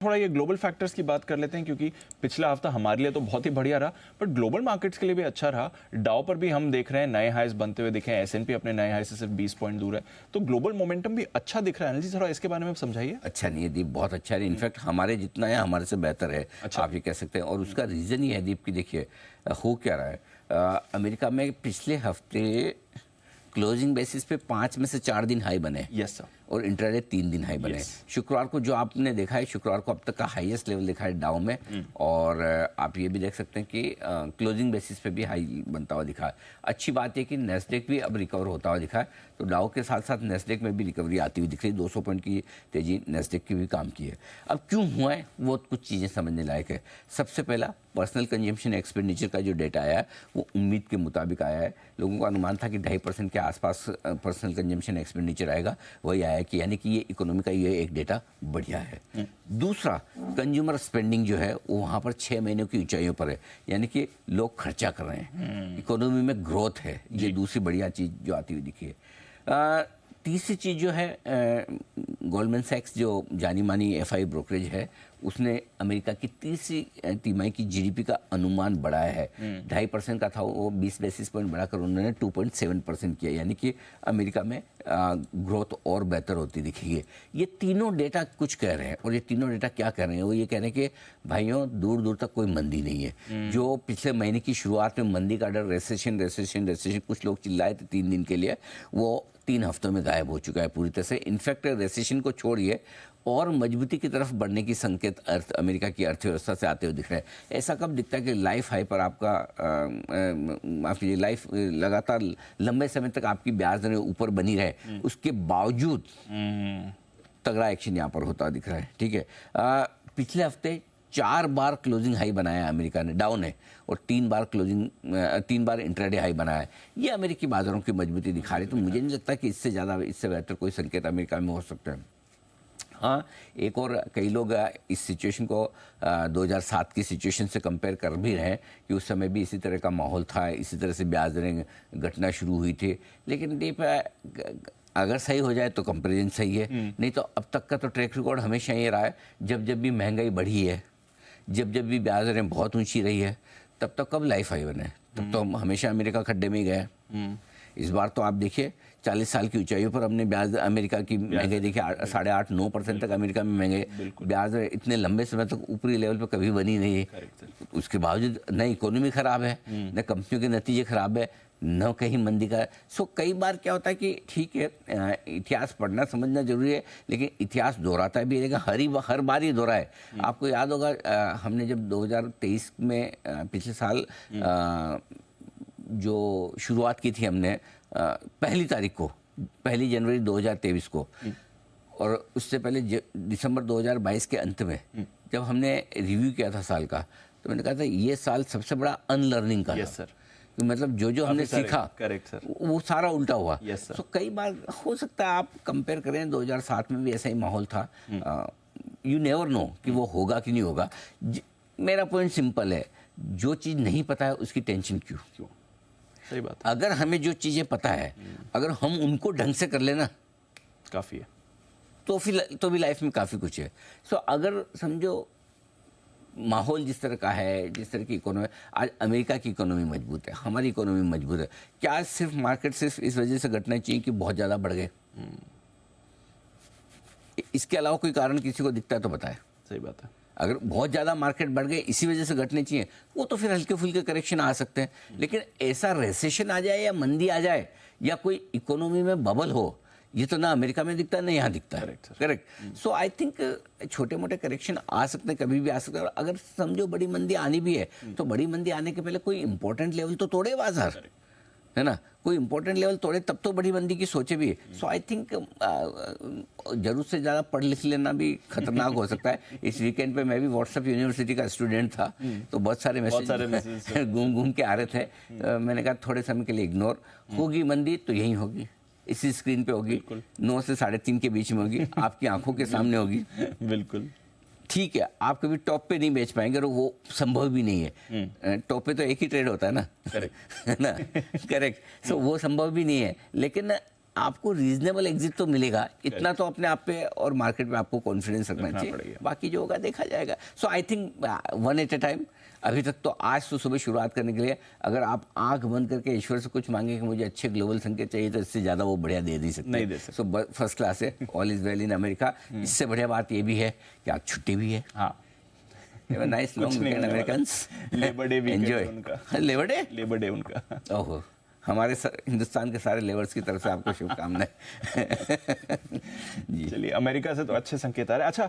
थोड़ा ये global factors की बात कर लेते हैं, क्योंकि पिछला हफ्ता हमारे लिए तो बहुत ही बढ़िया रहा, बट ग्लोबल मार्केट्स के लिए भी अच्छा रहा। डाउ पर भी हम देख रहे हैं नए हाईस बनते हुए दिखे हैं, एसएनपी अपने नए हाई से सिर्फ 20 पॉइंट दूर है, तो ग्लोबल मोमेंटम भी अच्छा दिख रहा है। अनिल जी, थोड़ा इसके बारे में समझाइए। अच्छा नहीं है दीप, बहुत अच्छा है। इनफैक्ट हमारे जितना है हमारे से बेहतर है, अच्छा। आप ये कह सकते हैं। और उसका रीज़न ये है दीप कि देखिए हो क्या रहा है। अमेरिका में पिछले हफ्ते क्लोजिंग बेसिस पे 5 में से 4 दिन हाई बने। Yes sir. और इंट्राडे 3 दिन हाई बने। शुक्रवार को जो आपने देखा है, शुक्रवार को अब तक का हाईएस्ट लेवल देखा है डाउ में। और आप ये भी देख सकते हैं कि क्लोजिंग बेसिस पे भी हाई बनता हुआ दिखा है। अच्छी बात है कि नेस्डेक भी अब रिकवर होता हुआ दिखा है, तो डाउ के साथ साथ नेस्डेक में भी रिकवरी आती हुई दिख रही है। 200 पॉइंट की तेजी नेस्डेक की भी काम की है। अब क्यों हुआ है वो कुछ चीज़ें समझने लायक है। सबसे पहला, पर्सनल कंजम्पशन एक्सपेंडिचर का जो डेटा आया है वो उम्मीद के मुताबिक आया है। लोगों का अनुमान था कि 2.5% के आसपास पर्सनल कंजम्पशन एक्सपेंडिचर आएगा, वही आया कि यानी कि ये इकोनॉमी का ये एक डेटा बढ़िया है। दूसरा, कंज्यूमर स्पेंडिंग जो है वो वहाँ पर 6 महीनों की ऊंचाइयों पर है, यानी कि लोग खर्चा कर रहे हैं, इकोनॉमी में ग्रोथ है। ये दूसरी बढ़िया चीज़ जो आती हुई दिखी है। तीसरी चीज़ जो है, गोल्डमैन सैक्स जो जानी मानी एफआई ब्रोकरेज है, उसने अमेरिका की तीसरी तिमाही की जीडीपी का अनुमान बढ़ाया है। 2.5% का था वो 20 बेसिस पॉइंट बढ़ाकर उन्होंने 2.7% किया, यानी कि अमेरिका में ग्रोथ और बेहतर होती दिखेगी। ये तीनों डेटा कुछ कह रहे हैं, और ये तीनों डेटा क्या कह रहे हैं? वो ये कह रहे हैं कि भाइयों, दूर दूर तक कोई मंदी नहीं है। जो पिछले महीने की शुरुआत में मंदी का डर, रेसेशन रेसेशन रेसेशन कुछ लोग चिल्लाए थे 3 दिन के लिए, वो 3 हफ्तों में गायब हो चुका है पूरी तरह से। इनफैक्ट रेसेशन को छोड़िए और मजबूती की तरफ बढ़ने की संकेत अमेरिका की अर्थव्यवस्था से आते हुए दिख रहे हैं। ऐसा कब दिखता है कि लाइफ हाई पर आपका माफ कीजिए, लाइफ लगातार लंबे समय तक आपकी ब्याज दरें ऊपर बनी रहे, उसके बावजूद तगड़ा एक्शन यहाँ पर होता दिख रहा है। ठीक है, पिछले हफ्ते 4 बार क्लोजिंग हाई बनाया है अमेरिका ने, डाउन है, और 3 बार इंट्राडे हाई बनाया है। ये अमेरिकी बाजारों की मजबूती दिखा रही है। तो मुझे नहीं लगता कि इससे ज़्यादा, इससे बेहतर कोई संकेत अमेरिका में हो सकता है। हाँ, एक और कई लोग इस सिचुएशन को 2007 की सिचुएशन से कंपेयर कर भी रहे हैं कि उस समय भी इसी तरह का माहौल था, इसी तरह से ब्याज दरें घटना शुरू हुई थी। लेकिन दीप, अगर सही हो जाए तो कंपैरिजन सही है, नहीं तो अब तक का तो ट्रैक रिकॉर्ड हमेशा ये रहा है, जब जब भी महंगाई बढ़ी है, जब जब भी ब्याज दरें बहुत ऊंची रही है, तब तक कब लाइफ हाई बने, तब तो हम हमेशा अमेरिका खड्डे में ही गए। इस बार तो आप देखिए 40 साल की ऊंचाइयों पर हमने ब्याज अमेरिका की महंगाई देखिए 8.5-9% तक अमेरिका में महंगाई, ब्याज इतने लंबे समय तक ऊपरी लेवल पर कभी बनी नहीं है। उसके बावजूद न इकोनॉमी खराब है, न कंपनियों के नतीजे खराब है, न कहीं मंदी का। सो कई बार क्या होता है कि ठीक है, इतिहास पढ़ना समझना जरूरी है, लेकिन इतिहास दोहराता भी है, लेकिन हर बार ही दोहरा है। आपको याद होगा, हमने जब 2023 में पिछले साल जो शुरुआत की थी हमने 1 तारीख को, 1 जनवरी 2023 को, और उससे पहले दिसंबर 2022 के अंत में जब हमने रिव्यू किया था साल का, तो मैंने कहा था ये साल सबसे बड़ा अनलर्निंग का। Yes sir. मतलब जो हमने सीखा, करेक्ट सर, वो सारा उल्टा हुआ। Yes sir. तो कई बार हो सकता है आप कंपेयर करें, 2007 में भी ऐसा ही माहौल था। यू नेवर नो कि वो होगा कि नहीं होगा। मेरा पॉइंट सिंपल है, जो चीज़ नहीं पता है उसकी टेंशन क्यों? सही बात। अगर हमें जो चीज़ें पता है, अगर हम उनको ढंग से कर लेना, काफ़ी है, तो फिर तो भी लाइफ में काफ़ी कुछ है। सो अगर समझो माहौल जिस तरह का है, जिस तरह की इकोनॉमी, आज अमेरिका की इकोनॉमी मजबूत है, हमारी इकोनॉमी मजबूत है, क्या सिर्फ मार्केट सिर्फ इस वजह से घटना चाहिए कि बहुत ज़्यादा बढ़ गए? इसके अलावा कोई कारण किसी को दिखता है तो बताए। सही बात है। अगर बहुत ज़्यादा मार्केट बढ़ गए इसी वजह से घटने चाहिए, वो तो फिर हल्के फुल्के करेक्शन आ सकते हैं। लेकिन ऐसा रेसेशन आ जाए या मंदी आ जाए या कोई इकोनॉमी में बबल हो, ये तो ना अमेरिका में दिखता है ना यहाँ दिखता है। करेक्ट। सो आई थिंक छोटे मोटे करेक्शन आ सकते हैं, कभी भी आ सकते हैं। और अगर समझो बड़ी मंदी आनी भी है, तो बड़ी मंदी आने के पहले कोई इंपॉर्टेंट लेवल तो तोड़े बाजार, है ना, कोई इंपॉर्टेंट लेवल तोड़े, तब तो बड़ी मंदी की सोचे भी। सो आई थिंक जरूरत से ज़्यादा पढ़ लिख लेना भी खतरनाक हो सकता है। इस वीकेंड पे मैं भी व्हाट्सएप यूनिवर्सिटी का स्टूडेंट था, तो बहुत सारे मैसेज घूम घूम के आ रहे थे। मैंने कहा थोड़े समय के लिए इग्नोर, होगी मंदी तो यहीं होगी, इसी स्क्रीन पे होगी, 9 से 3:30 के बीच में होगी, आपकी आंखों के सामने होगी। बिल्कुल ठीक है, आप कभी टॉप पे नहीं बेच पाएंगे और वो संभव भी नहीं है। टॉप पे तो एक ही ट्रेड होता है ना, करेक्ट है ना, करेक्ट। सो वो संभव भी नहीं है। लेकिन आपको रीजनेबल एग्जिट तो मिलेगा, इतना तो अपने आप पे और मार्केट में आपको कॉन्फिडेंस रखना रखना चाहिए, पड़ेगा। बाकी जो होगा देखा जाएगा। So I think one at a time. अभी तक तो आज तो सुबह शुरुआत करने के लिए अगर आप आंख बंद करके ईश्वर से कुछ मांगे कि मुझे अच्छे ग्लोबल संकेत चाहिए, तो इससे ज़्यादा वो बढ़िया दे नहीं सकते। नहीं दे सकते। सो फर्स्ट क्लास है, all is well in America. इससे बढ़िया बात ये भी है कि आज छुट्टी भी है। हाँ, नाइस कुछ लॉन्ग नहीं वीकेंड होने वाला। Americans, labour day weekend enjoy. उनका। लेबर डे उनका। ओहो, हमारे हिंदुस्तान के सारे लेबर्स की तरफ से आपको शुभकामनाएं। जी चलिए, अमेरिका से तो अच्छे संकेत आ रहे हैं। अच्छा,